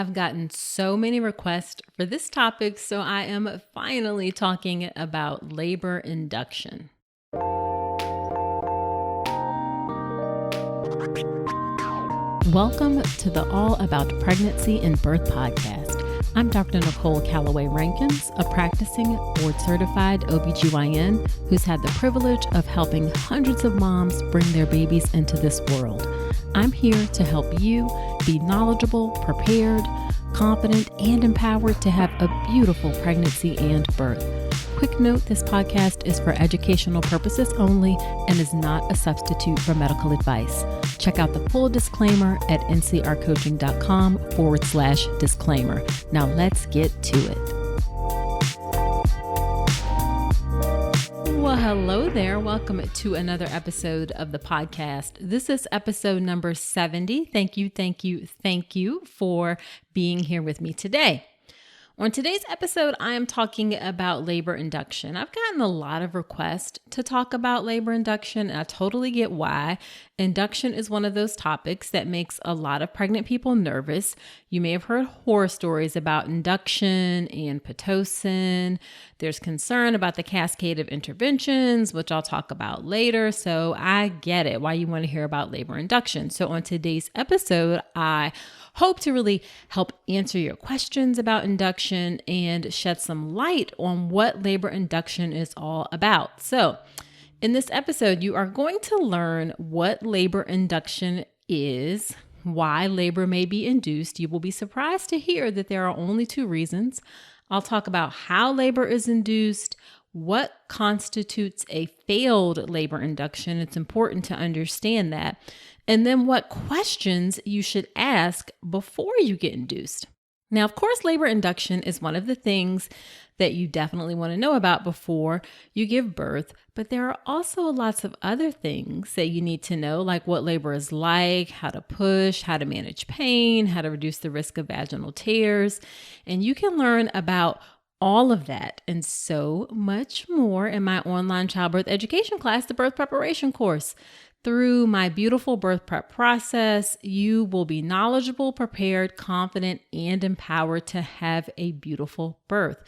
I've gotten so many requests for this topic, so I am finally talking about labor induction. Welcome to the All About Pregnancy and Birth podcast. I'm Dr. Nicole Calloway Rankins, a practicing board-certified OB GYN who's had the privilege of helping hundreds of moms bring their babies into this world. I'm here to help you be knowledgeable, prepared, confident, and empowered to have a beautiful pregnancy and birth. Quick note, this podcast is for educational purposes only and is not a substitute for medical advice. Check out the full disclaimer at ncrcoaching.com/disclaimer. Now let's get to it. Well, hello there. Welcome to another episode of the podcast. This is episode number 70. Thank you for being here with me today. On today's episode, I am talking about labor induction. I've gotten a lot of requests to talk about labor induction, and I totally get why. Induction is one of those topics that makes a lot of pregnant people nervous. You may have heard horror stories about induction and Pitocin. There's concern about the cascade of interventions, which I'll talk about later. So I get it, why you want to hear about labor induction. So on today's episode, I hope to really help answer your questions about induction and shed some light on what labor induction is all about. So in this episode, you are going to learn what labor induction is, why labor may be induced. You will be surprised to hear that there are only two reasons. I'll talk about how labor is induced, what constitutes a failed labor induction. It's important to understand that. And then what questions you should ask before you get induced. Now, of course, labor induction is one of the things that you definitely want to know about before you give birth, but there are also lots of other things that you need to know, like what labor is like, how to push, how to manage pain, how to reduce the risk of vaginal tears, and you can learn about all of that and so much more in my online childbirth education class, the birth preparation course. Through my beautiful birth prep process, you will be knowledgeable, prepared, confident, and empowered to have a beautiful birth.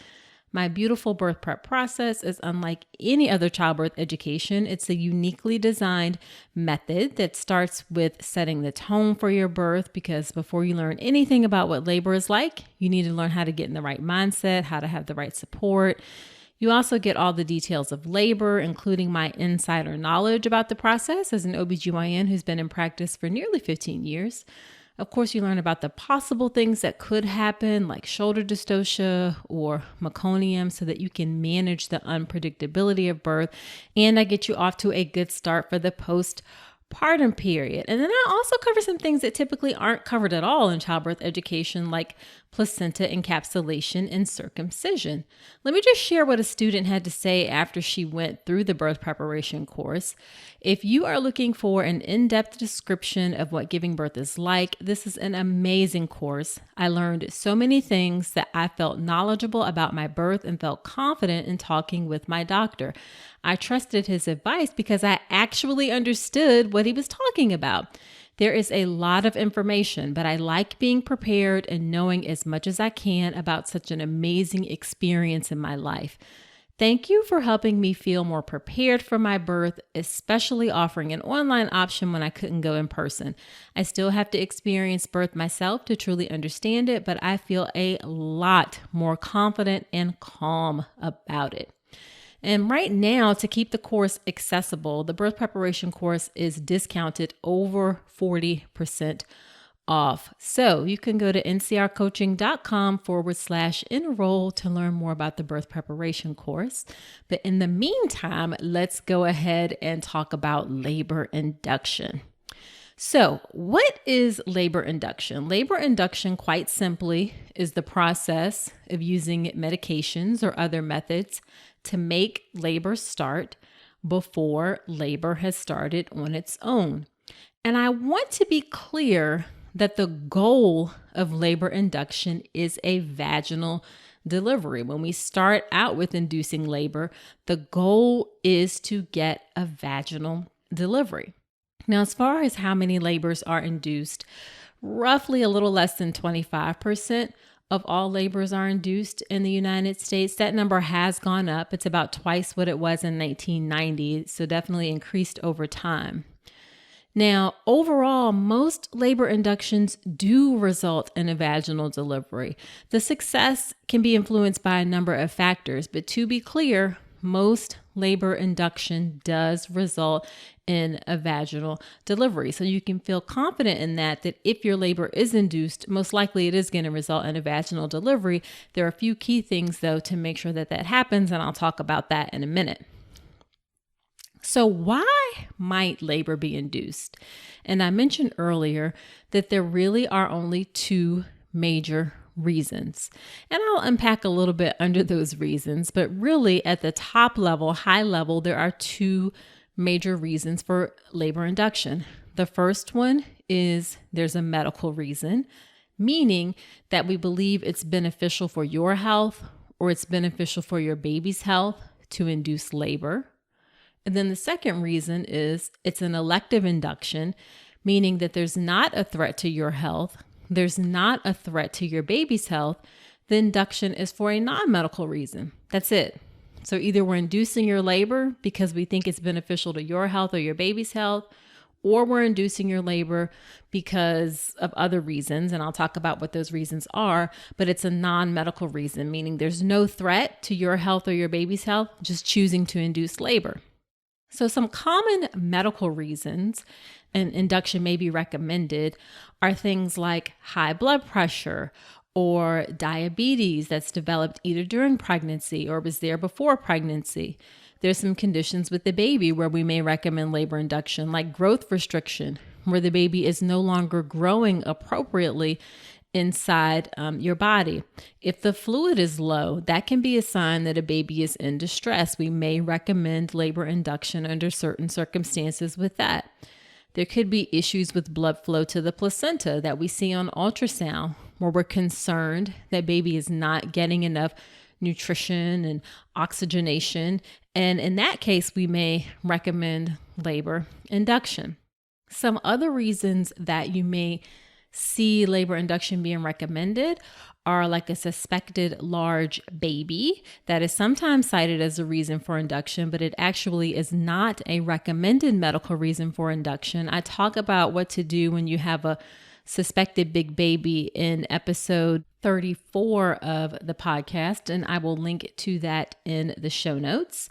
My beautiful birth prep process is unlike any other childbirth education. It's a uniquely designed method that starts with setting the tone for your birth, because before you learn anything about what labor is like, you need to learn how to get in the right mindset, how to have the right support. You also get all the details of labor, including my insider knowledge about the process as an OB/GYN who's been in practice for nearly 15 years. Of course, you learn about the possible things that could happen, like shoulder dystocia or meconium, so that you can manage the unpredictability of birth. And I get you off to a good start for the postpartum period. And then I also cover some things that typically aren't covered at all in childbirth education, like placenta encapsulation and circumcision. Let me just share what a student had to say after she went through the birth preparation course. If you are looking for an in-depth description of what giving birth is like, this is an amazing course. I learned so many things that I felt knowledgeable about my birth and felt confident in talking with my doctor. I trusted his advice because I actually understood what he was talking about. There is a lot of information, but I like being prepared and knowing as much as I can about such an amazing experience in my life. Thank you for helping me feel more prepared for my birth, especially offering an online option when I couldn't go in person. I still have to experience birth myself to truly understand it, but I feel a lot more confident and calm about it. And right now, to keep the course accessible, the birth preparation course is discounted over 40% off. So you can go to ncrcoaching.com/enroll to learn more about the birth preparation course. But in the meantime, let's go ahead and talk about labor induction. So what is labor induction? Labor induction, quite simply, is the process of using medications or other methods to make labor start before labor has started on its own. And I want to be clear that the goal of labor induction is a vaginal delivery. When we start out with inducing labor, the goal is to get a vaginal delivery. Now, as far as how many labors are induced, roughly a little less than 25% of all labors are induced in the United States. That number has gone up. It's about twice what it was in 1990, so definitely increased over time. Now, overall, most labor inductions do result in a vaginal delivery. The success can be influenced by a number of factors, but to be clear, most labor induction does result in a vaginal delivery. So you can feel confident in that if your labor is induced, most likely it is going to result in a vaginal delivery. There are a few key things, though, to make sure that happens, and I'll talk about that in a minute. So why might labor be induced? And I mentioned earlier that there really are only two major reasons. And I'll unpack a little bit under those reasons, but really at the top level, high level, there are two major reasons for labor induction. The first one is there's a medical reason, meaning that we believe it's beneficial for your health or it's beneficial for your baby's health to induce labor. And then the second reason is it's an elective induction, meaning that there's not a threat to your health, there's not a threat to your baby's health. The induction is for a non-medical reason. That's it. So either we're inducing your labor because we think it's beneficial to your health or your baby's health, or we're inducing your labor because of other reasons, and I'll talk about what those reasons are, but it's a non-medical reason, meaning there's no threat to your health or your baby's health, just choosing to induce labor. So some common medical reasons an induction may be recommended are things like high blood pressure or diabetes that's developed either during pregnancy or was there before pregnancy. There's some conditions with the baby where we may recommend labor induction, like growth restriction, where the baby is no longer growing appropriately inside your body. If the fluid is low, that can be a sign that a baby is in distress. We may recommend labor induction under certain circumstances with that. There could be issues with blood flow to the placenta that we see on ultrasound, where we're concerned that baby is not getting enough nutrition and oxygenation. And in that case, we may recommend labor induction. Some other reasons that you may see labor induction being recommended are like a suspected large baby that is sometimes cited as a reason for induction, but it actually is not a recommended medical reason for induction. I talk about what to do when you have a suspected big baby in episode 34 of the podcast, and I will link to that in the show notes.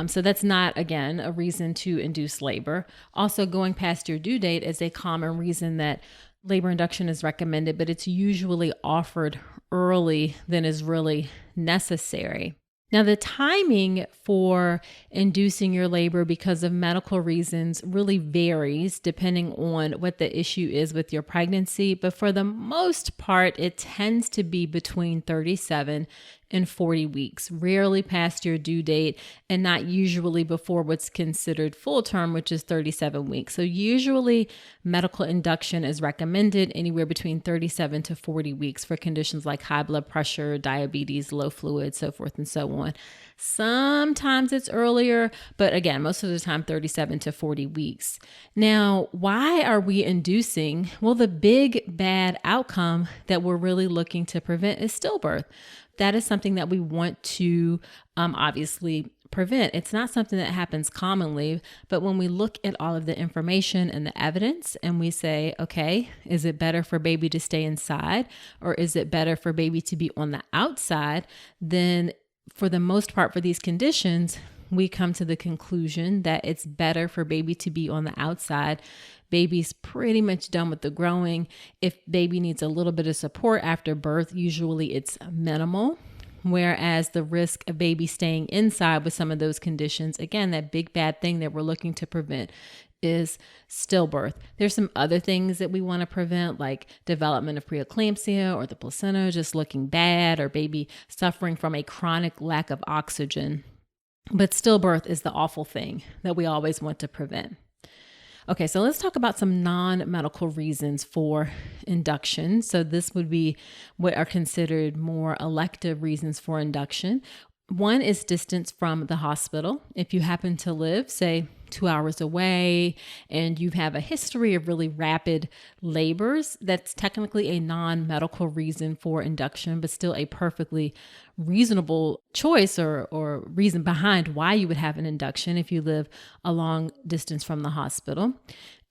So that's not, again, a reason to induce labor. Also, going past your due date is a common reason that labor induction is recommended, but it's usually offered early than is really necessary. Now, the timing for inducing your labor because of medical reasons really varies depending on what the issue is with your pregnancy, but for the most part, it tends to be between 37 and 40 weeks, rarely past your due date, and not usually before what's considered full term, which is 37 weeks. So usually medical induction is recommended anywhere between 37 to 40 weeks for conditions like high blood pressure, diabetes, low fluid, so forth and so on. Sometimes it's earlier, but again, most of the time, 37 to 40 weeks. Now, why are we inducing? Well, the big bad outcome that we're really looking to prevent is stillbirth. That is something that we want to obviously prevent. It's not something that happens commonly, but when we look at all of the information and the evidence and we say, okay, is it better for baby to stay inside or is it better for baby to be on the outside? Then for the most part, for these conditions, we come to the conclusion that it's better for baby to be on the outside. Baby's pretty much done with the growing. If baby needs a little bit of support after birth, usually it's minimal. Whereas the risk of baby staying inside with some of those conditions, again, that big bad thing that we're looking to prevent is stillbirth. There's some other things that we want to prevent, like development of preeclampsia or the placenta just looking bad or baby suffering from a chronic lack of oxygen. But stillbirth is the awful thing that we always want to prevent. Okay, so let's talk about some non-medical reasons for induction. So this would be what are considered more elective reasons for induction. One is distance from the hospital. If you happen to live, say, 2 hours away and you have a history of really rapid labors, that's technically a non-medical reason for induction, but still a perfectly reasonable choice or reason behind why you would have an induction if you live a long distance from the hospital.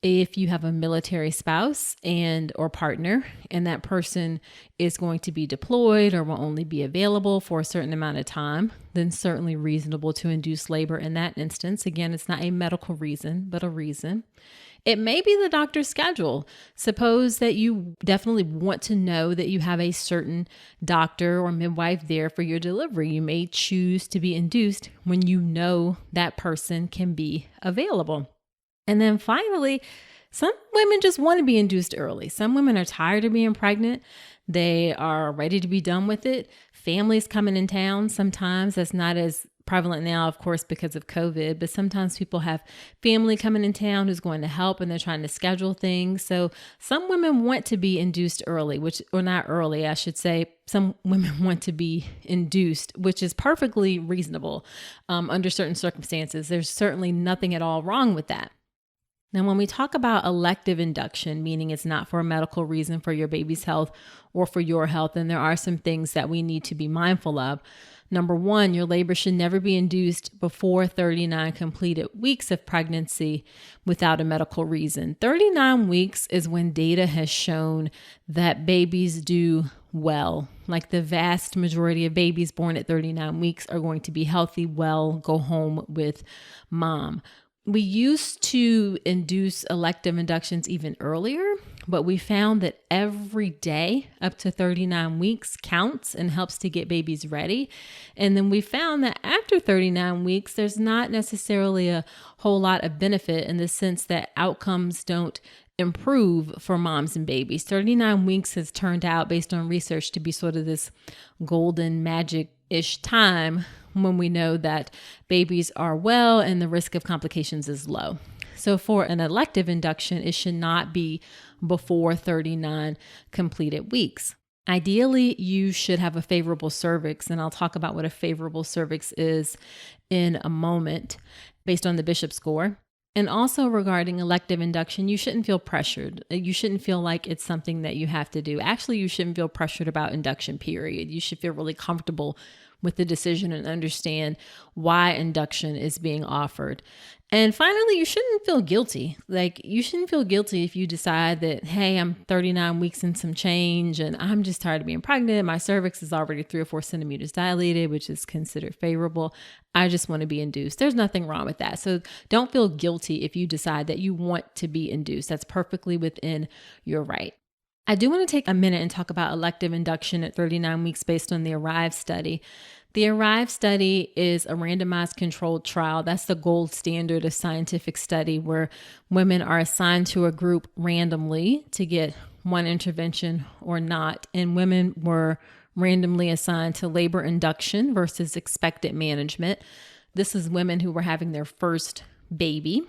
If you have a military spouse or partner, and that person is going to be deployed or will only be available for a certain amount of time, then certainly reasonable to induce labor in that instance. Again, it's not a medical reason, but a reason. It may be the doctor's schedule. Suppose that you definitely want to know that you have a certain doctor or midwife there for your delivery. You may choose to be induced when you know that person can be available. And then finally, some women just want to be induced early. Some women are tired of being pregnant. They are ready to be done with it. Families coming in town. Sometimes that's not as prevalent now, of course, because of COVID, but sometimes people have family coming in town who's going to help and they're trying to schedule things. So some women want to be induced early, or not early, I should say. Some women want to be induced, which is perfectly reasonable under certain circumstances. There's certainly nothing at all wrong with that. Now, when we talk about elective induction, meaning it's not for a medical reason for your baby's health or for your health, then there are some things that we need to be mindful of. Number one, your labor should never be induced before 39 completed weeks of pregnancy without a medical reason. 39 weeks is when data has shown that babies do well. Like the vast majority of babies born at 39 weeks are going to be healthy, well, go home with mom. We used to induce elective inductions even earlier, but we found that every day up to 39 weeks counts and helps to get babies ready. And then we found that after 39 weeks, there's not necessarily a whole lot of benefit in the sense that outcomes don't improve for moms and babies. 39 weeks has turned out, based on research, to be sort of this golden magic-ish time when we know that babies are well and the risk of complications is low. So for an elective induction, it should not be before 39 completed weeks. Ideally, you should have a favorable cervix, and I'll talk about what a favorable cervix is in a moment based on the Bishop score. And also regarding elective induction, you shouldn't feel pressured. You shouldn't feel like it's something that you have to do. Actually, you shouldn't feel pressured about induction, period. You should feel really comfortable with the decision and understand why induction is being offered. And finally, you shouldn't feel guilty. Like, you shouldn't feel guilty if you decide that, hey, I'm 39 weeks and some change and I'm just tired of being pregnant. My cervix is already 3 or 4 centimeters dilated, which is considered favorable. I just want to be induced. There's nothing wrong with that. So don't feel guilty if you decide that you want to be induced. That's perfectly within your right. I do want to take a minute and talk about elective induction at 39 weeks based on the ARRIVE study. The ARRIVE study is a randomized controlled trial. That's the gold standard of scientific study, where women are assigned to a group randomly to get one intervention or not. And women were randomly assigned to labor induction versus expectant management. This is women who were having their first baby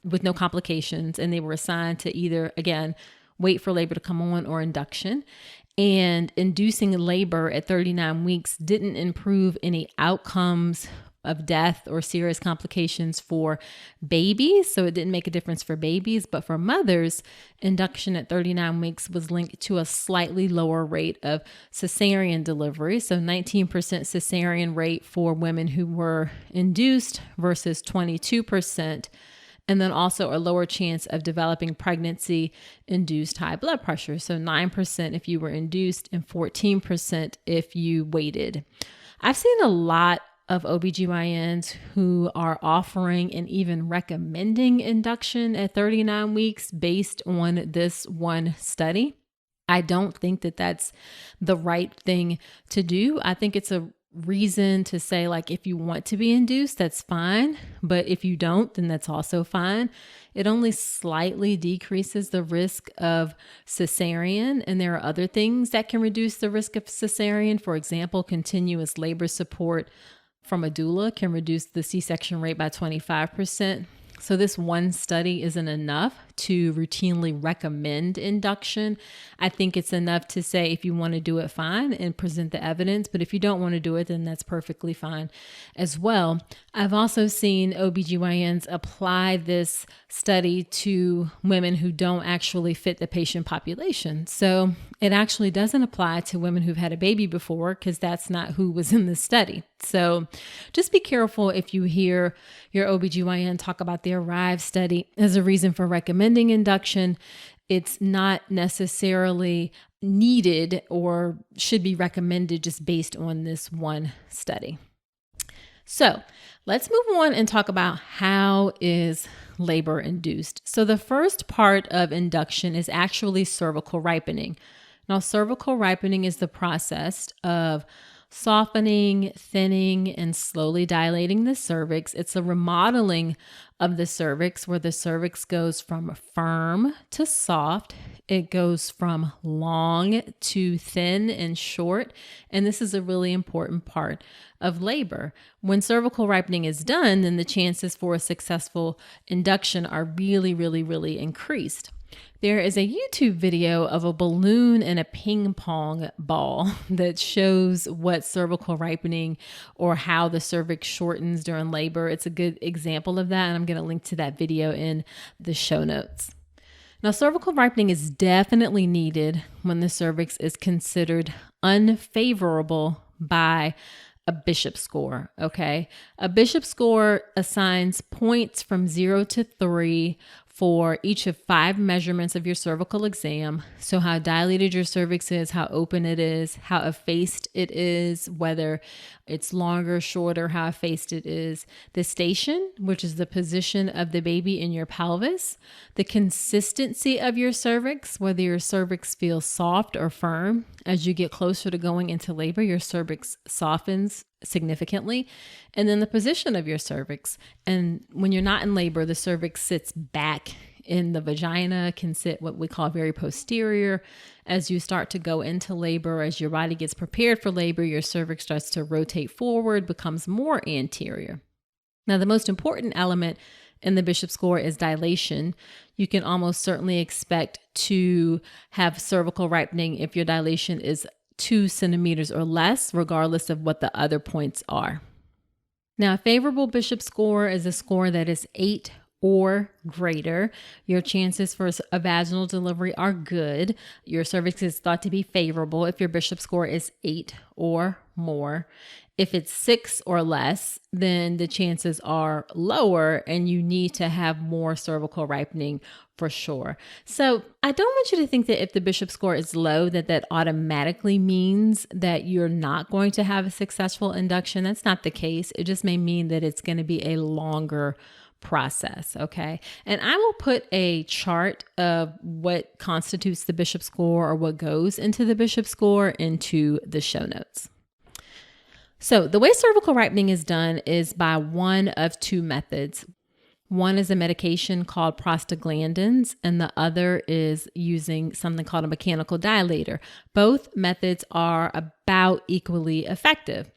with no complications, and they were assigned to either, again, wait for labor to come on or induction. And inducing labor at 39 weeks didn't improve any outcomes of death or serious complications for babies. So it didn't make a difference for babies. But for mothers, induction at 39 weeks was linked to a slightly lower rate of cesarean delivery. So 19% cesarean rate for women who were induced versus 22%. And then also a lower chance of developing pregnancy-induced high blood pressure. So 9% if you were induced and 14% if you waited. I've seen a lot of OBGYNs who are offering and even recommending induction at 39 weeks based on this one study. I don't think that that's the right thing to do. I think it's a reason to say, like, if you want to be induced, that's fine. But if you don't, then that's also fine. It only slightly decreases the risk of cesarean. And there are other things that can reduce the risk of cesarean. For example, continuous labor support from a doula can reduce the C-section rate by 25%. So this one study isn't enough to routinely recommend induction. I think it's enough to say if you want to do it, fine, and present the evidence. But if you don't want to do it, then that's perfectly fine as well. I've also seen OBGYNs apply this study to women who don't actually fit the patient population. So it actually doesn't apply to women who've had a baby before, because that's not who was in the study. So just be careful if you hear your OBGYN talk about the ARRIVE study as a reason for recommending induction. It's not necessarily needed or should be recommended just based on this one study. So let's move on and talk about how is labor induced. So the first part of induction is actually cervical ripening. Now, cervical ripening is the process of softening, thinning, and slowly dilating the cervix. It's a remodeling of the cervix where the cervix goes from firm to soft. It goes from long to thin and short. And this is a really important part of labor. When cervical ripening is done, then the chances for a successful induction are really, really, really increased. There is a YouTube video of a balloon and a ping pong ball that shows what cervical ripening or how the cervix shortens during labor. It's a good example of that, and I'm going to link to that video in the show notes. Now, cervical ripening is definitely needed when the cervix is considered unfavorable by a Bishop score, okay? A Bishop score assigns points from 0 to 3 for each of 5 measurements of your cervical exam. So how dilated your cervix is, how open it is, how effaced it is, whether it's longer, shorter, how effaced it is, the station, which is the position of the baby in your pelvis, the consistency of your cervix, whether your cervix feels soft or firm. As you get closer to going into labor, your cervix softens significantly, and then the position of your cervix. And when you're not in labor, the cervix sits back in the vagina, can sit what we call very posterior. As you start to go into labor, as your body gets prepared for labor, your cervix starts to rotate forward, becomes more anterior. Now, the most important element in the Bishop score is dilation. You can almost certainly expect to have cervical ripening if your dilation is 2 centimeters or less, regardless of what the other points are. Now, a favorable Bishop score is a score that is 8 or greater. Your chances for a vaginal delivery are good. Your cervix is thought to be favorable if your Bishop score is 8 or more. If it's 6 or less, then the chances are lower and you need to have more cervical ripening for sure. So I don't want you to think that if the Bishop score is low, that automatically means that you're not going to have a successful induction. That's not the case. It just may mean that it's going to be a longer process, okay? And I will put a chart of what constitutes the Bishop score or what goes into the Bishop score into the show notes. So the way cervical ripening is done is by one of 2 methods. One is a medication called prostaglandins, and the other is using something called a mechanical dilator. Both methods are about equally effective.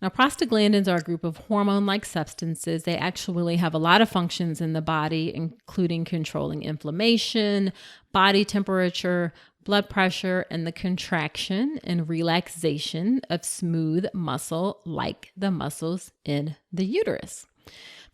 Now, prostaglandins are a group of hormone-like substances. They actually have a lot of functions in the body, including controlling inflammation, body temperature, blood pressure, and the contraction and relaxation of smooth muscle like the muscles in the uterus.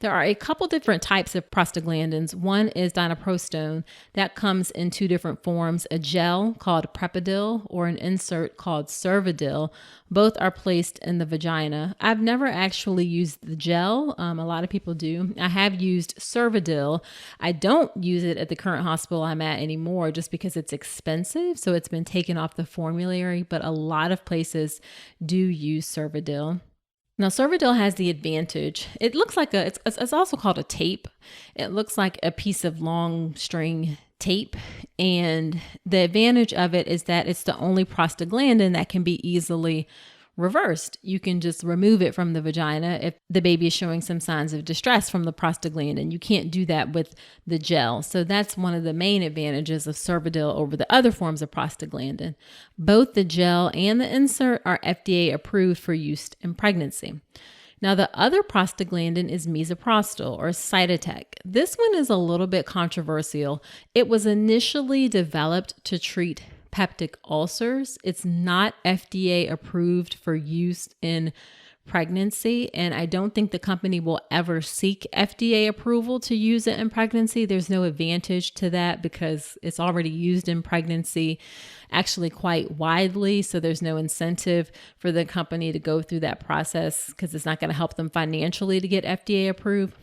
There are a couple different types of prostaglandins. One is dinoprostone that comes in 2 different forms, a gel called Prepidil or an insert called Cervidil. Both are placed in the vagina. I've never actually used the gel. A lot of people do. I have used Cervidil. I don't use it at the current hospital I'm at anymore just because it's expensive. So it's been taken off the formulary, but a lot of places do use Cervidil. Now, Cervidil has the advantage. It looks like it's also called a tape. It looks like a piece of long string tape. And the advantage of it is that it's the only prostaglandin that can be easily reversed. You can just remove it from the vagina if the baby is showing some signs of distress from the prostaglandin. You can't do that with the gel. So that's one of the main advantages of Cervidil over the other forms of prostaglandin. Both the gel and the insert are FDA approved for use in pregnancy. Now, the other prostaglandin is misoprostol or Cytotec. This one is a little bit controversial. It was initially developed to treat peptic ulcers. It's not FDA approved for use in pregnancy, and I don't think the company will ever seek FDA approval to use it in pregnancy. There's no advantage to that because it's already used in pregnancy, actually quite widely. So there's no incentive for the company to go through that process because it's not going to help them financially to get FDA approved.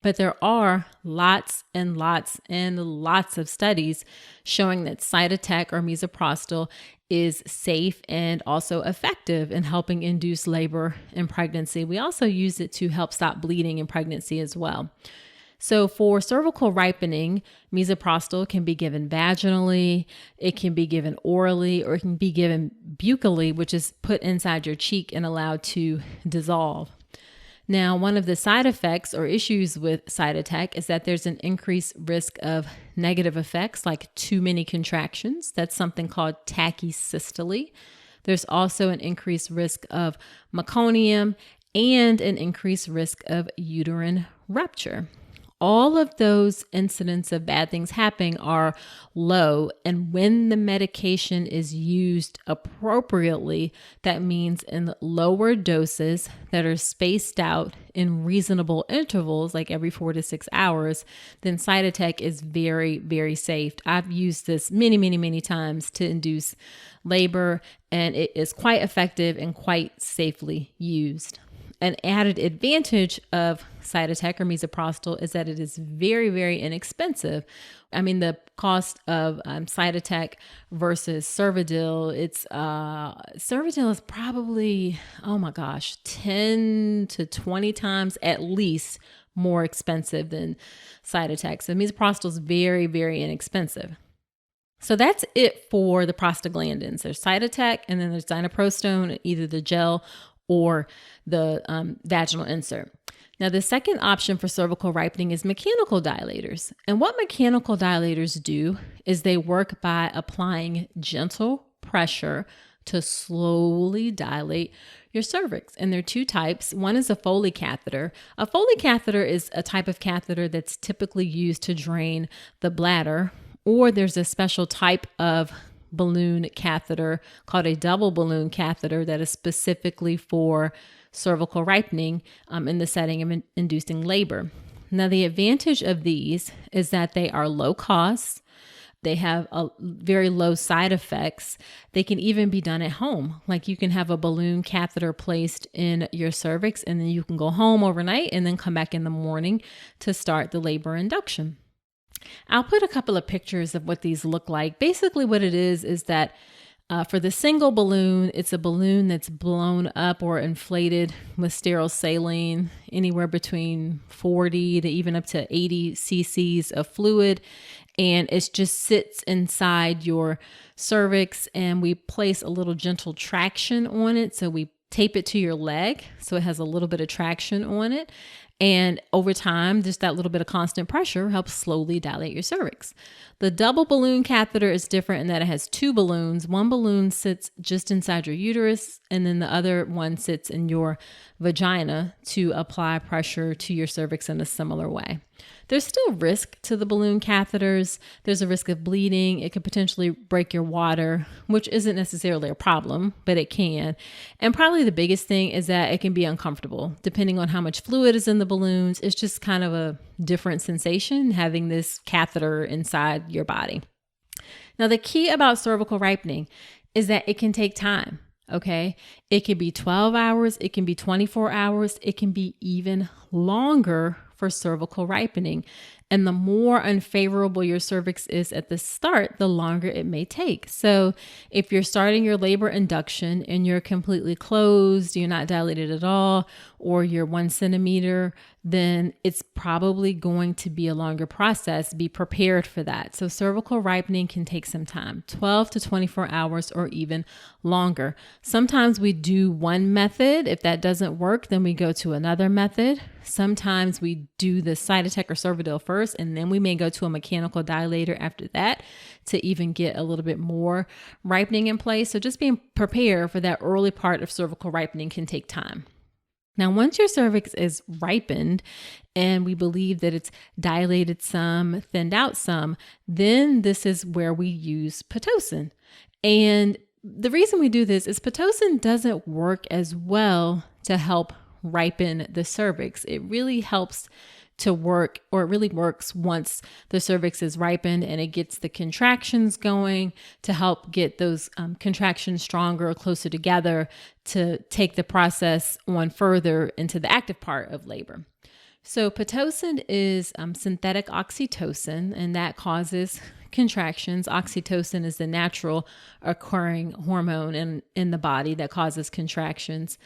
But there are lots and lots and lots of studies showing that Cytotec or misoprostol is safe and also effective in helping induce labor and pregnancy. We also use it to help stop bleeding in pregnancy as well. So for cervical ripening, misoprostol can be given vaginally, it can be given orally, or it can be given buccally, which is put inside your cheek and allowed to dissolve. Now, one of the side effects or issues with Cytotec is that there's an increased risk of negative effects like too many contractions. That's something called tachysystole. There's also an increased risk of meconium and an increased risk of uterine rupture. All of those incidents of bad things happening are low. And when the medication is used appropriately, that means in lower doses that are spaced out in reasonable intervals, like every 4 to 6 hours, then Cytotec is very, very safe. I've used this many times to induce labor, and it is quite effective and quite safely used. An added advantage of Cytotec or misoprostol is that it is very, very inexpensive. I mean, the cost of Cytotec versus Cervidil, Cervidil is probably, 10 to 20 times at least more expensive than Cytotec. So misoprostol is very, very inexpensive. So that's it for the prostaglandins. There's Cytotec, and then there's dinoprostone, either the gel or the vaginal insert. Now, the second option for cervical ripening is mechanical dilators. And what mechanical dilators do is they work by applying gentle pressure to slowly dilate your cervix. And there are two types. One is a Foley catheter. A Foley catheter is a type of catheter that's typically used to drain the bladder, or there's a special type of balloon catheter called a double balloon catheter that is specifically for cervical ripening in the setting of inducing labor. Now, the advantage of these is that they are low cost. They have a very low side effects. They can even be done at home. Like you can have a balloon catheter placed in your cervix, and then you can go home overnight and then come back in the morning to start the labor induction. I'll put a couple of pictures of what these look like. Basically what it is that for the single balloon, it's a balloon that's blown up or inflated with sterile saline, anywhere between 40 to even up to 80 cc's of fluid. And it just sits inside your cervix, and we place a little gentle traction on it. So we tape it to your leg so it has a little bit of traction on it. And over time, just that little bit of constant pressure helps slowly dilate your cervix. The double balloon catheter is different in that it has two balloons. One balloon sits just inside your uterus, and then the other one sits in your vagina to apply pressure to your cervix in a similar way. There's still risk to the balloon catheters. There's a risk of bleeding. It could potentially break your water, which isn't necessarily a problem, but it can. And probably the biggest thing is that it can be uncomfortable. Depending on how much fluid is in the balloons, it's just kind of a different sensation having this catheter inside your body. Now, the key about cervical ripening is that it can take time. Okay. It can be 12 hours. It can be 24 hours. It can be even longer for cervical ripening. And the more unfavorable your cervix is at the start, the longer it may take. So if you're starting your labor induction and you're completely closed, you're not dilated at all, or you're 1 centimeter, then it's probably going to be a longer process. Be prepared for that. So cervical ripening can take some time, 12 to 24 hours or even longer. Sometimes we do one method. If that doesn't work, then we go to another method. Sometimes we do the Cytotec or Cervidil first, and then we may go to a mechanical dilator after that to even get a little bit more ripening in place. So just being prepared for that early part of cervical ripening can take time. Now, once your cervix is ripened and we believe that it's dilated some, thinned out some, then this is where we use Pitocin. And the reason we do this is Pitocin doesn't work as well to help ripen the cervix. It really helps to work, or it really works once the cervix is ripened and it gets the contractions going to help get those contractions stronger or closer together to take the process on further into the active part of labor. So Pitocin is synthetic oxytocin, and that causes contractions. Oxytocin is the natural occurring hormone in the body that causes contractions.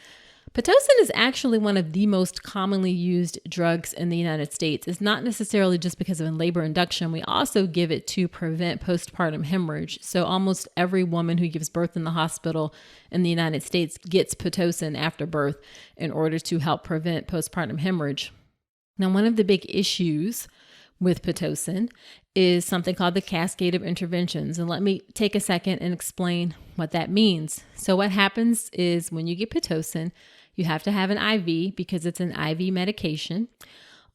Pitocin is actually one of the most commonly used drugs in the United States. It's not necessarily just because of in labor induction. We also give it to prevent postpartum hemorrhage. So almost every woman who gives birth in the hospital in the United States gets Pitocin after birth in order to help prevent postpartum hemorrhage. Now, one of the big issues with Pitocin is something called the cascade of interventions. And let me take a second and explain what that means. So what happens is when you get Pitocin, you have to have an IV because it's an IV medication.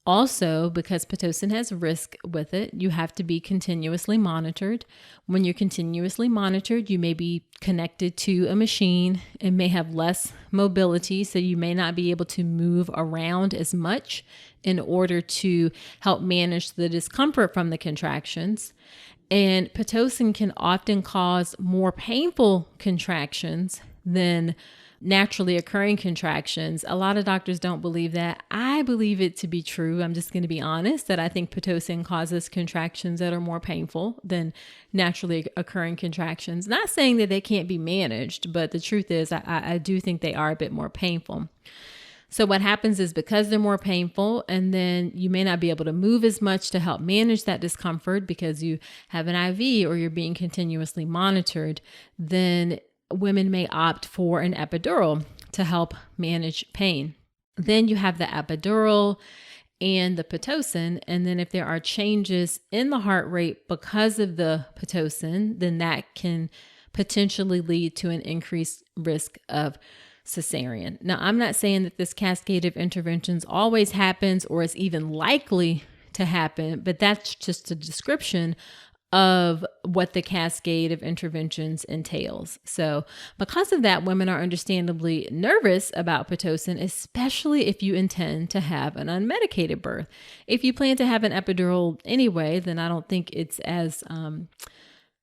Also, because Pitocin has risk with it, you have to be continuously monitored. When you're continuously monitored, you may be connected to a machine and may have less mobility, so you may not be able to move around as much in order to help manage the discomfort from the contractions. And Pitocin can often cause more painful contractions than naturally occurring contractions. A lot of doctors don't believe that. I believe it to be true. I'm just going to be honest that I think Pitocin causes contractions that are more painful than naturally occurring contractions. Not saying that they can't be managed, but the truth is I do think they are a bit more painful. So what happens is because they're more painful, and then you may not be able to move as much to help manage that discomfort because you have an IV or you're being continuously monitored, then women may opt for an epidural to help manage pain. Then you have the epidural and the Pitocin. And then if there are changes in the heart rate because of the Pitocin, then that can potentially lead to an increased risk of cesarean. Now, I'm not saying that this cascade of interventions always happens or is even likely to happen, but that's just a description of what the cascade of interventions entails. So because of that, women are understandably nervous about Pitocin, especially if you intend to have an unmedicated birth. If you plan to have an epidural anyway, then I don't think it's as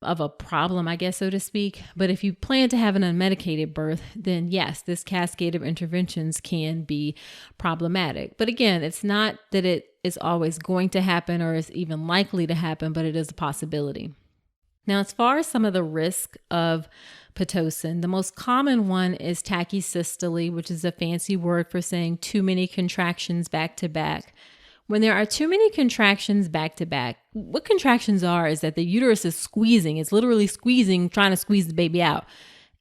of a problem, I guess, so to speak. But if you plan to have an unmedicated birth, then yes, this cascade of interventions can be problematic. But again, it's not that it is always going to happen or is even likely to happen, but it is a possibility. Now, as far as some of the risk of Pitocin, the most common one is tachysystole, which is a fancy word for saying too many contractions back to back. When there are too many contractions back to back, what contractions are is that the uterus is squeezing. It's literally squeezing, trying to squeeze the baby out.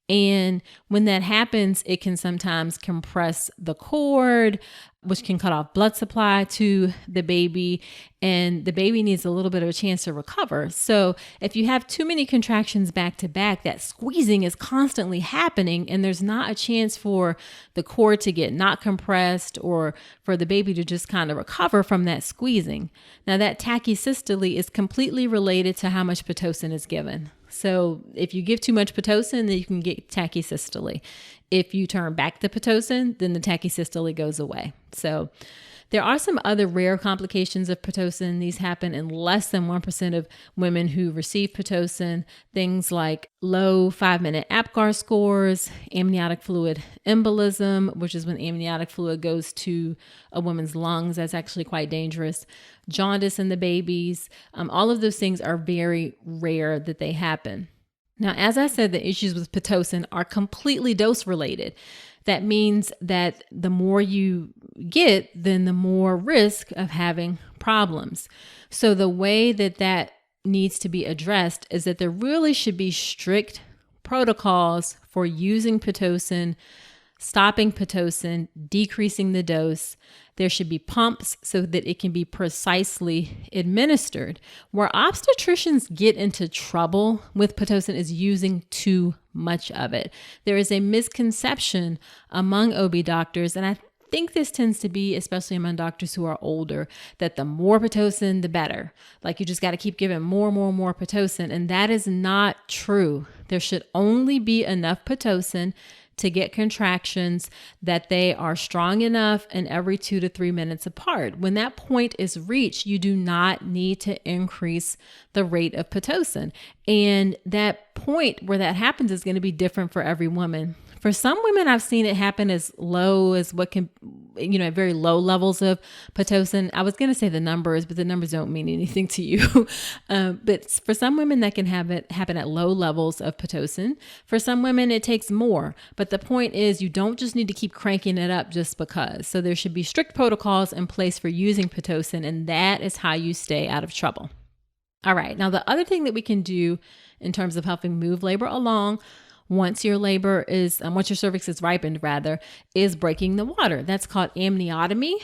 And when that happens, it can sometimes compress the cord, which can cut off blood supply to the baby, and the baby needs a little bit of a chance to recover. So if you have too many contractions back to back, that squeezing is constantly happening, and there's not a chance for the cord to get not compressed or for the baby to just kind of recover from that squeezing. Now, that tachysystole is completely related to how much Pitocin is given. So if you give too much Pitocin, then you can get tachysystole. If you turn back the Pitocin, then the tachysystole goes away. So there are some other rare complications of Pitocin. These happen in less than 1% of women who receive Pitocin. Things like low 5-minute APGAR scores, amniotic fluid embolism, which is when amniotic fluid goes to a woman's lungs. That's actually quite dangerous. Jaundice in the babies. All of those things are very rare that they happen. Now, as I said, the issues with Pitocin are completely dose related. That means that the more you get, then the more risk of having problems. So the way that needs to be addressed is that there really should be strict protocols for using Pitocin, stopping Pitocin, decreasing the dose. There should be pumps so that it can be precisely administered. Where obstetricians get into trouble with Pitocin is using too much of it. There is a misconception among OB doctors, and I think this tends to be, especially among doctors who are older, that the more Pitocin, the better. Like you just got to keep giving more Pitocin. And that is not true. There should only be enough Pitocin to get contractions that they are strong enough and every 2 to 3 minutes apart. When that point is reached, you do not need to increase the rate of Pitocin. And that point where that happens is going to be different for every woman. For some women, I've seen it happen as low as what can, at very low levels of Pitocin. I was going to say the numbers, but the numbers don't mean anything to you. But for some women, that can have it happen at low levels of Pitocin. For some women, it takes more. But the point is, you don't just need to keep cranking it up just because. So there should be strict protocols in place for using Pitocin, and that is how you stay out of trouble. All right. Now, the other thing that we can do in terms of helping move labor along once your cervix is ripened, is breaking the water. That's called amniotomy.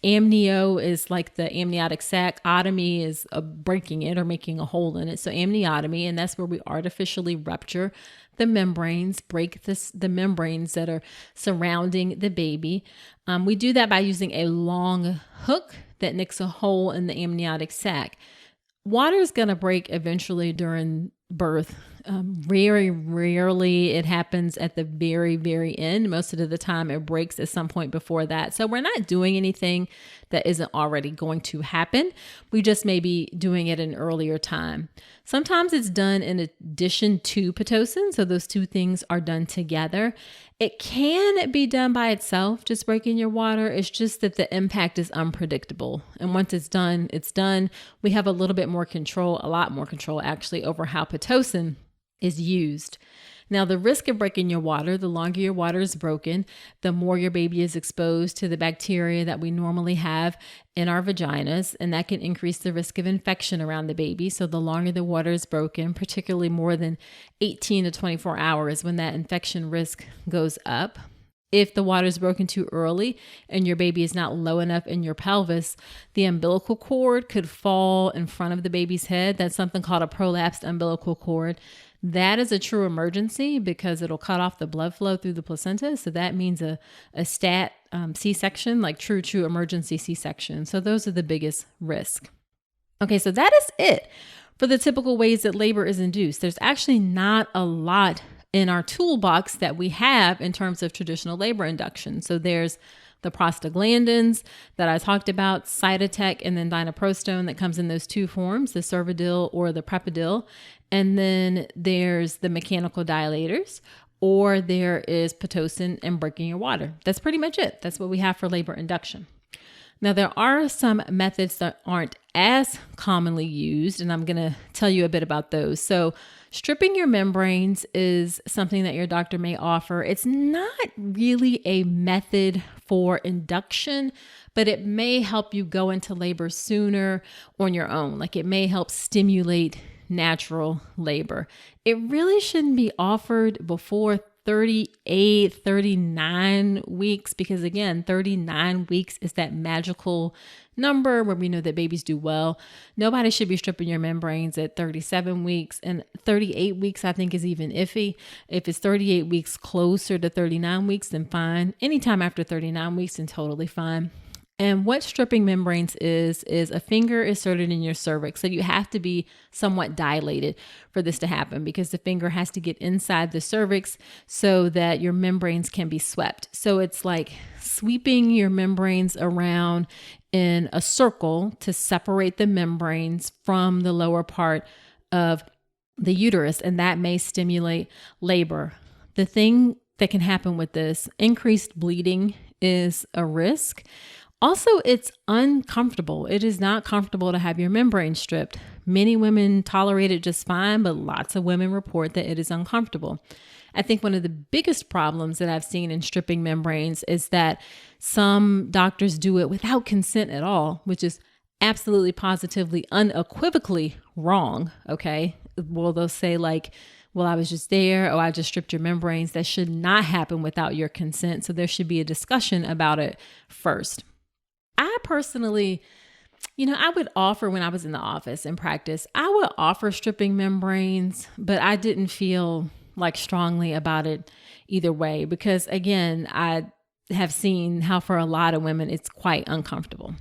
Amnio is like the amniotic sac. Otomy is breaking it or making a hole in it. So amniotomy, and that's where we artificially rupture the membranes, break the membranes that are surrounding the baby. We do that by using a long hook that nicks a hole in the amniotic sac. Water is going to break eventually during birth. Very rarely it happens at the very, very end. Most of the time it breaks at some point before that. So we're not doing anything that isn't already going to happen. We just may be doing it an earlier time. Sometimes it's done in addition to Pitocin. So those two things are done together. It can be done by itself, just breaking your water. It's just that the impact is unpredictable. And once it's done, it's done. We have a little bit more control, a lot more control actually, over how Pitocin is used. Now, the risk of breaking your water, the longer your water is broken, the more your baby is exposed to the bacteria that we normally have in our vaginas, and that can increase the risk of infection around the baby. So the longer the water is broken, particularly more than 18 to 24 hours, when that infection risk goes up. If the water is broken too early and your baby is not low enough in your pelvis, the umbilical cord could fall in front of the baby's head. That's something called a prolapsed umbilical cord. That is a true emergency because it'll cut off the blood flow through the placenta. So that means a stat C-section, like true emergency C-section. So those are the biggest risks. Okay, so that is it for the typical ways that labor is induced. There's actually not a lot in our toolbox that we have in terms of traditional labor induction. So there's the prostaglandins that I talked about, Cytotec, and then dinoprostone that comes in those two forms, the Cervidil or the Prepidil. And then there's the mechanical dilators, or there is Pitocin and breaking your water. That's pretty much it. That's what we have for labor induction. Now, there are some methods that aren't as commonly used, and I'm going to tell you a bit about those. So stripping your membranes is something that your doctor may offer. It's not really a method for induction, but it may help you go into labor sooner on your own. Like it may help stimulate natural labor. It really shouldn't be offered before 38, 39 weeks, because again, 39 weeks is that magical number where we know that babies do well. Nobody should be stripping your membranes at 37 weeks, and 38 weeks I think is even iffy. If it's 38 weeks closer to 39 weeks, then fine. Anytime after 39 weeks, then totally fine. And what stripping membranes is a finger inserted in your cervix. So you have to be somewhat dilated for this to happen, because the finger has to get inside the cervix so that your membranes can be swept. So it's like sweeping your membranes around in a circle to separate the membranes from the lower part of the uterus, and that may stimulate labor. The thing that can happen with this, increased bleeding is a risk. Also, it's uncomfortable. It is not comfortable to have your membrane stripped. Many women tolerate it just fine, but lots of women report that it is uncomfortable. I think one of the biggest problems that I've seen in stripping membranes is that some doctors do it without consent at all, which is absolutely, positively, unequivocally wrong. Okay. Well, they'll say like, well, I was just there. Oh, I just stripped your membranes. That should not happen without your consent. So there should be a discussion about it first. I personally, I would offer, when I was in the office in practice, I would offer stripping membranes, but I didn't feel like strongly about it either way, because again, I have seen how for a lot of women, it's quite uncomfortable.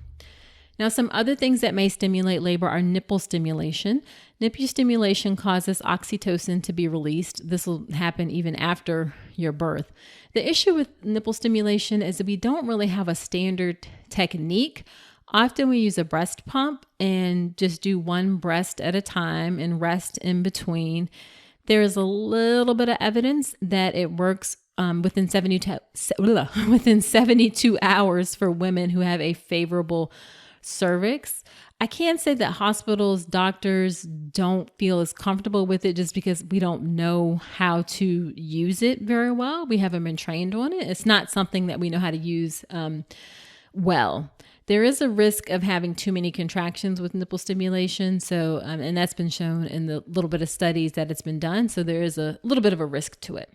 Now, some other things that may stimulate labor are nipple stimulation. Nipple stimulation causes oxytocin to be released. This will happen even after your birth. The issue with nipple stimulation is that we don't really have a standard technique. Often we use a breast pump and just do one breast at a time and rest in between. There is a little bit of evidence that it works within 72 hours for women who have a favorable cervix. I can't say that hospitals, doctors don't feel as comfortable with it just because we don't know how to use it very well. We haven't been trained on it. It's not something that we know how to use well. There is a risk of having too many contractions with nipple stimulation. So, and that's been shown in the little bit of studies that it's been done. So there is a little bit of a risk to it.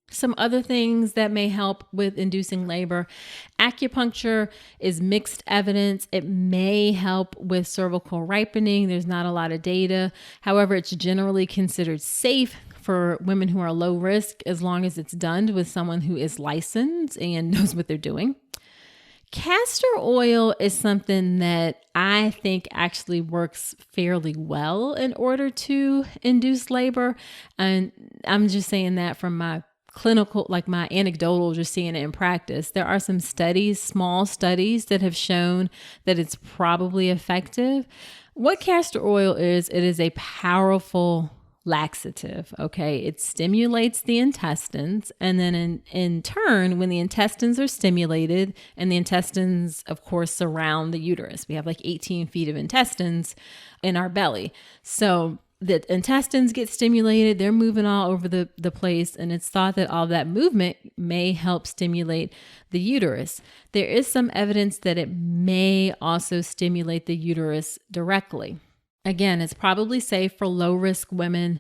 Some other things that may help with inducing labor. Acupuncture is mixed evidence. It may help with cervical ripening. There's not a lot of data. However, it's generally considered safe for women who are low risk as long as it's done with someone who is licensed and knows what they're doing. Castor oil is something that I think actually works fairly well in order to induce labor. And I'm just saying that from my clinical, like my anecdotal, just seeing it in practice. There are some studies, small studies that have shown that it's probably effective. What castor oil is, it is a powerful laxative. Okay. It stimulates the intestines. And then in turn, when the intestines are stimulated, and the intestines, of course, surround the uterus, we have like 18 feet of intestines in our belly. So the intestines get stimulated, they're moving all over the place, and it's thought that all that movement may help stimulate the uterus. There is some evidence that it may also stimulate the uterus directly. Again, it's probably safe for low-risk women.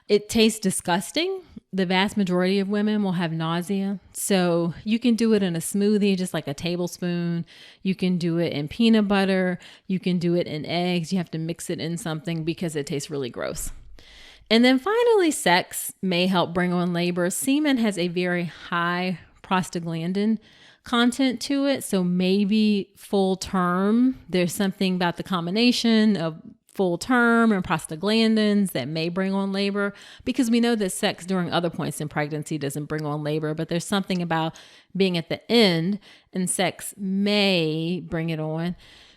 It tastes disgusting. The vast majority of women will have nausea. So you can do it in a smoothie, just like a tablespoon. You can do it in peanut butter. You can do it in eggs. You have to mix it in something because it tastes really gross. And then finally, sex may help bring on labor. Semen has a very high prostaglandin content to it. So maybe full term, there's something about the combination of full term and prostaglandins that may bring on labor, because we know that sex during other points in pregnancy doesn't bring on labor, but there's something about being at the end and sex may bring it on.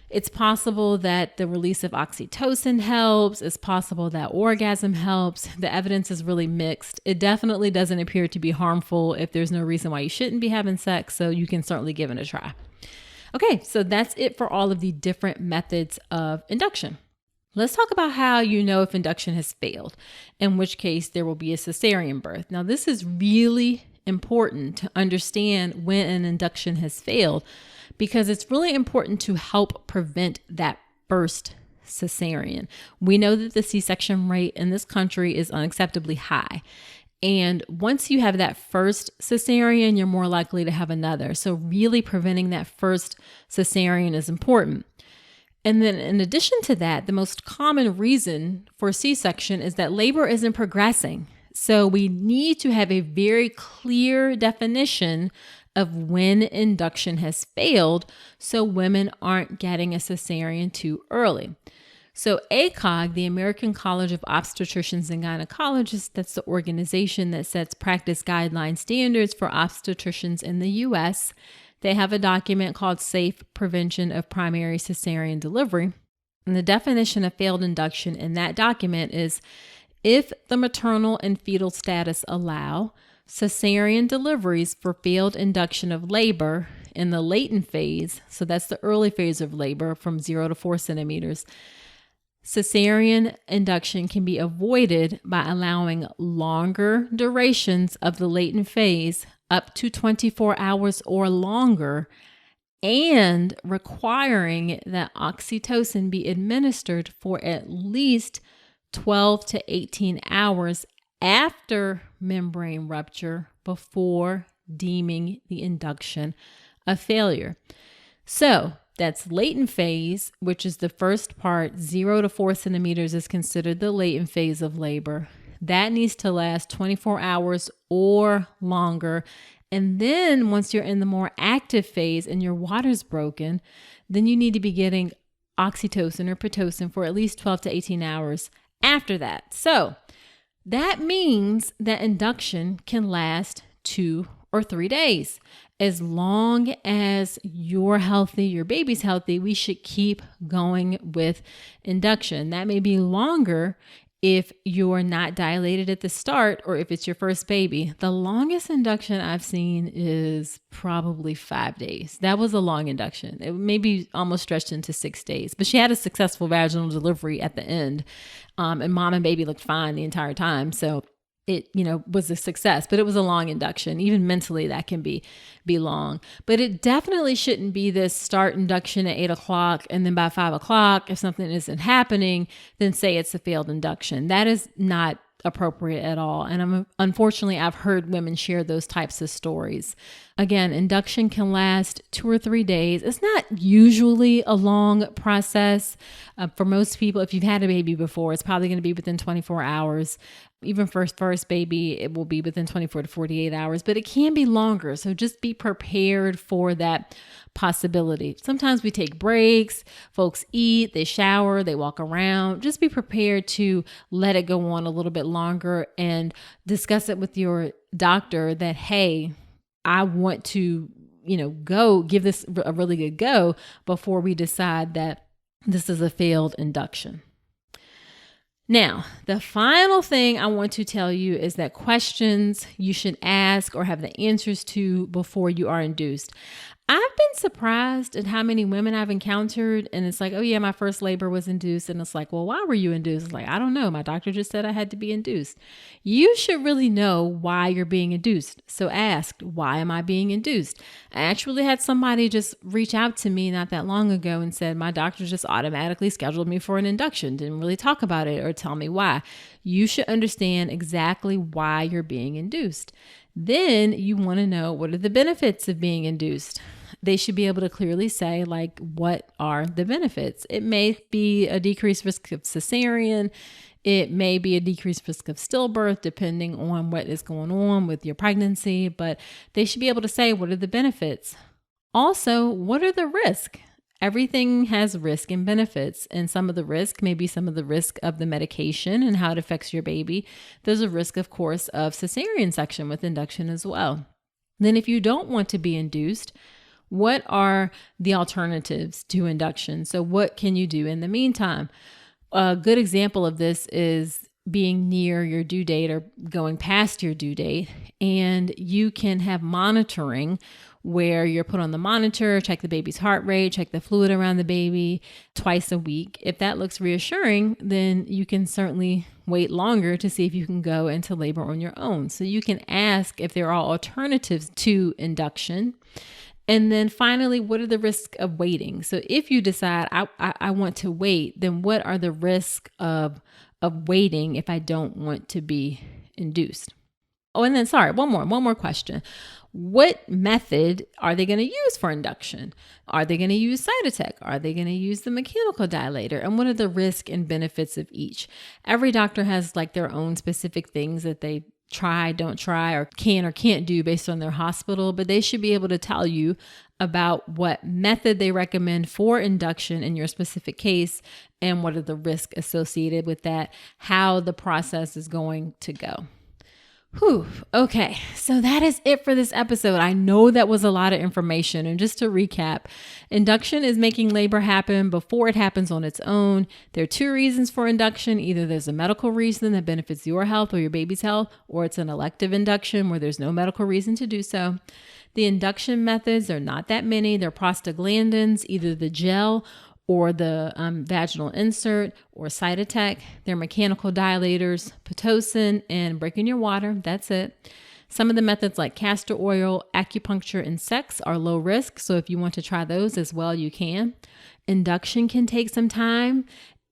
It's possible that the release of oxytocin helps. It's possible that orgasm helps. The evidence is really mixed. It definitely doesn't appear to be harmful if there's no reason why you shouldn't be having sex, so you can certainly give it a try. Okay, so that's it for all of the different methods of induction. Let's talk about how you know if induction has failed, in which case there will be a cesarean birth. Now, this is really important to understand when an induction has failed, because it's really important to help prevent that first cesarean. We know that the C-section rate in this country is unacceptably high. And once you have that first cesarean, you're more likely to have another. So really preventing that first cesarean is important. And then in addition to that, the most common reason for C-section is that labor isn't progressing. So we need to have a very clear definition of when induction has failed so women aren't getting a cesarean too early. So ACOG, the American College of Obstetricians and Gynecologists, that's the organization that sets practice guideline standards for obstetricians in the U.S., they have a document called Safe Prevention of Primary Cesarean Delivery. And the definition of failed induction in that document is if the maternal and fetal status allow cesarean deliveries for failed induction of labor in the latent phase, so that's the early phase of labor from 0 to 4 centimeters, cesarean induction can be avoided by allowing longer durations of the latent phase up to 24 hours or longer, and requiring that oxytocin be administered for at least 12 to 18 hours after membrane rupture before deeming the induction a failure. So that's latent phase, which is the first part. 0 to 4 centimeters is considered the latent phase of labor. That needs to last 24 hours or longer And then once you're in the more active phase and your water's broken, then you need to be getting oxytocin or Pitocin for at least 12 to 18 hours after that. So that means that induction can last 2 or 3 days. As long as you're healthy, your baby's healthy, we should keep going with induction. That may be longer if you're not dilated at the start or if it's your first baby. The longest induction I've seen is probably 5 days. That was a long induction. It may be almost stretched into 6 days, but she had a successful vaginal delivery at the end. And mom and baby looked fine the entire time. So it, was a success, but it was a long induction. Even mentally, that can be long. But it definitely shouldn't be this start induction at 8 o'clock and then by 5 o'clock, if something isn't happening, then say it's a failed induction. That is not appropriate at all. And unfortunately, I've heard women share those types of stories. Again, induction can last 2 or 3 days. It's not usually a long process. For most people, if you've had a baby before, it's probably going to be within 24 hours. Even for first baby, it will be within 24 to 48 hours, but it can be longer. So just be prepared for that possibility. Sometimes we take breaks, folks eat, they shower, they walk around. Just be prepared to let it go on a little bit longer and discuss it with your doctor that, hey, I want to, go give this a really good go before we decide that this is a failed induction. Now, the final thing I want to tell you is that questions you should ask or have the answers to before you are induced. I've been surprised at how many women I've encountered, and it's like, oh yeah, my first labor was induced. And it's like, well, why were you induced? It's like, I don't know. My doctor just said I had to be induced. You should really know why you're being induced. So ask, why am I being induced? I actually had somebody just reach out to me not that long ago and said, my doctor just automatically scheduled me for an induction. Didn't really talk about it or tell me why. You should understand exactly why you're being induced. Then you want to know, what are the benefits of being induced? They should be able to clearly say, like, what are the benefits? It may be a decreased risk of cesarean. It may be a decreased risk of stillbirth, depending on what is going on with your pregnancy. But they should be able to say, what are the benefits? Also, what are the risks? Everything has risk and benefits, and some of the risk may be some of the risk of the medication and how it affects your baby. There's a risk, of course, of cesarean section with induction as well. Then if you don't want to be induced, what are the alternatives to induction? So what can you do in the meantime? A good example of this is being near your due date or going past your due date, and you can have monitoring where you're put on the monitor, check the baby's heart rate, check the fluid around the baby twice a week. If that looks reassuring, then you can certainly wait longer to see if you can go into labor on your own. So you can ask if there are alternatives to induction. And then finally, what are the risks of waiting? So if you decide I want to wait, then what are the risks of waiting if I don't want to be induced? Oh, and then one more question. What method are they going to use for induction? Are they going to use Cytotec? Are they going to use the mechanical dilator? And what are the risks and benefits of each? Every doctor has like their own specific things that they try, don't try, or can or can't do based on their hospital, but they should be able to tell you about what method they recommend for induction in your specific case and what are the risks associated with that, how the process is going to go. Whew. Okay. So that is it for this episode. I know that was a lot of information. And just to recap, induction is making labor happen before it happens on its own. There are 2 reasons for induction. Either there's a medical reason that benefits your health or your baby's health, or it's an elective induction where there's no medical reason to do so. The induction methods are not that many. They're prostaglandins, either the gel or the vaginal insert or Cytotec. They're mechanical dilators, Pitocin, and breaking your water. That's it. Some of the methods like castor oil, acupuncture, and sex are low risk. So if you want to try those as well, you can. Induction can take some time.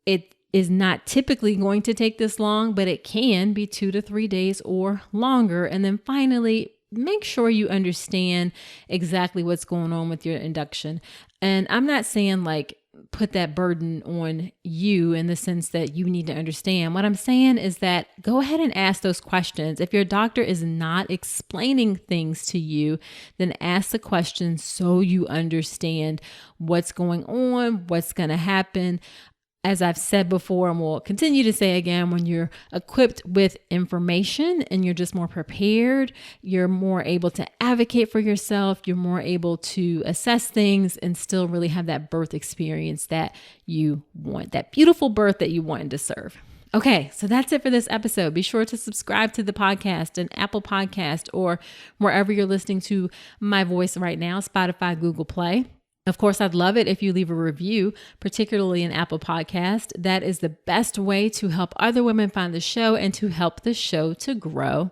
It is not typically going to take this long, but it can be 2 to 3 days or longer. And then finally, make sure you understand exactly what's going on with your induction. And I'm not saying like put that burden on you in the sense that you need to understand. What I'm saying is that go ahead and ask those questions. If your doctor is not explaining things to you, then ask the questions so you understand what's going on, what's going to happen. As I've said before and will continue to say again, when you're equipped with information and you're just more prepared, you're more able to advocate for yourself, you're more able to assess things and still really have that birth experience that you want, that beautiful birth that you want and deserve. Okay, so that's it for this episode. Be sure to subscribe to the podcast and Apple Podcast or wherever you're listening to my voice right now, Spotify, Google Play. Of course, I'd love it if you leave a review, particularly in Apple Podcast. That is the best way to help other women find the show and to help the show to grow.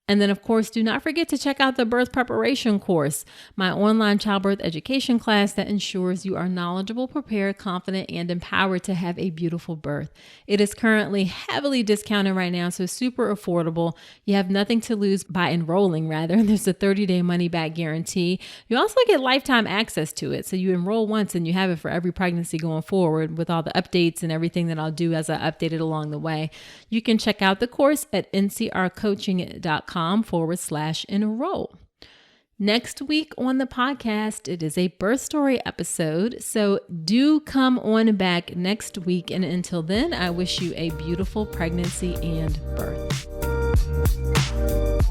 And then, of course, do not forget to check out the birth preparation course, my online childbirth education class that ensures you are knowledgeable, prepared, confident, and empowered to have a beautiful birth. It is currently heavily discounted right now, so super affordable. You have nothing to lose by enrolling, rather. There's a 30-day money-back guarantee. You also get lifetime access to it. So you enroll once and you have it for every pregnancy going forward with all the updates and everything that I'll do as I update it along the way. You can check out the course at ncrcoaching.com/enroll. Next week on the podcast, it is a birth story episode. So do come on back next week. And until then, I wish you a beautiful pregnancy and birth.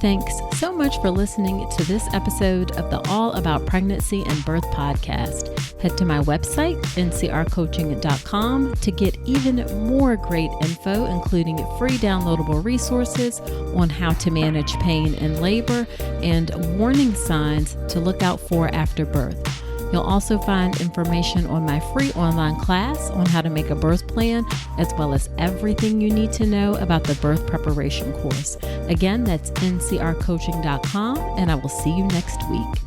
Thanks so much for listening to this episode of the All About Pregnancy and Birth podcast. Head to my website, ncrcoaching.com, to get even more great info, including free downloadable resources on how to manage pain in labor and warning signs to look out for after birth. You'll also find information on my free online class on how to make a birth plan, as well as everything you need to know about the birth preparation course. Again, that's ncrcoaching.com, and I will see you next week.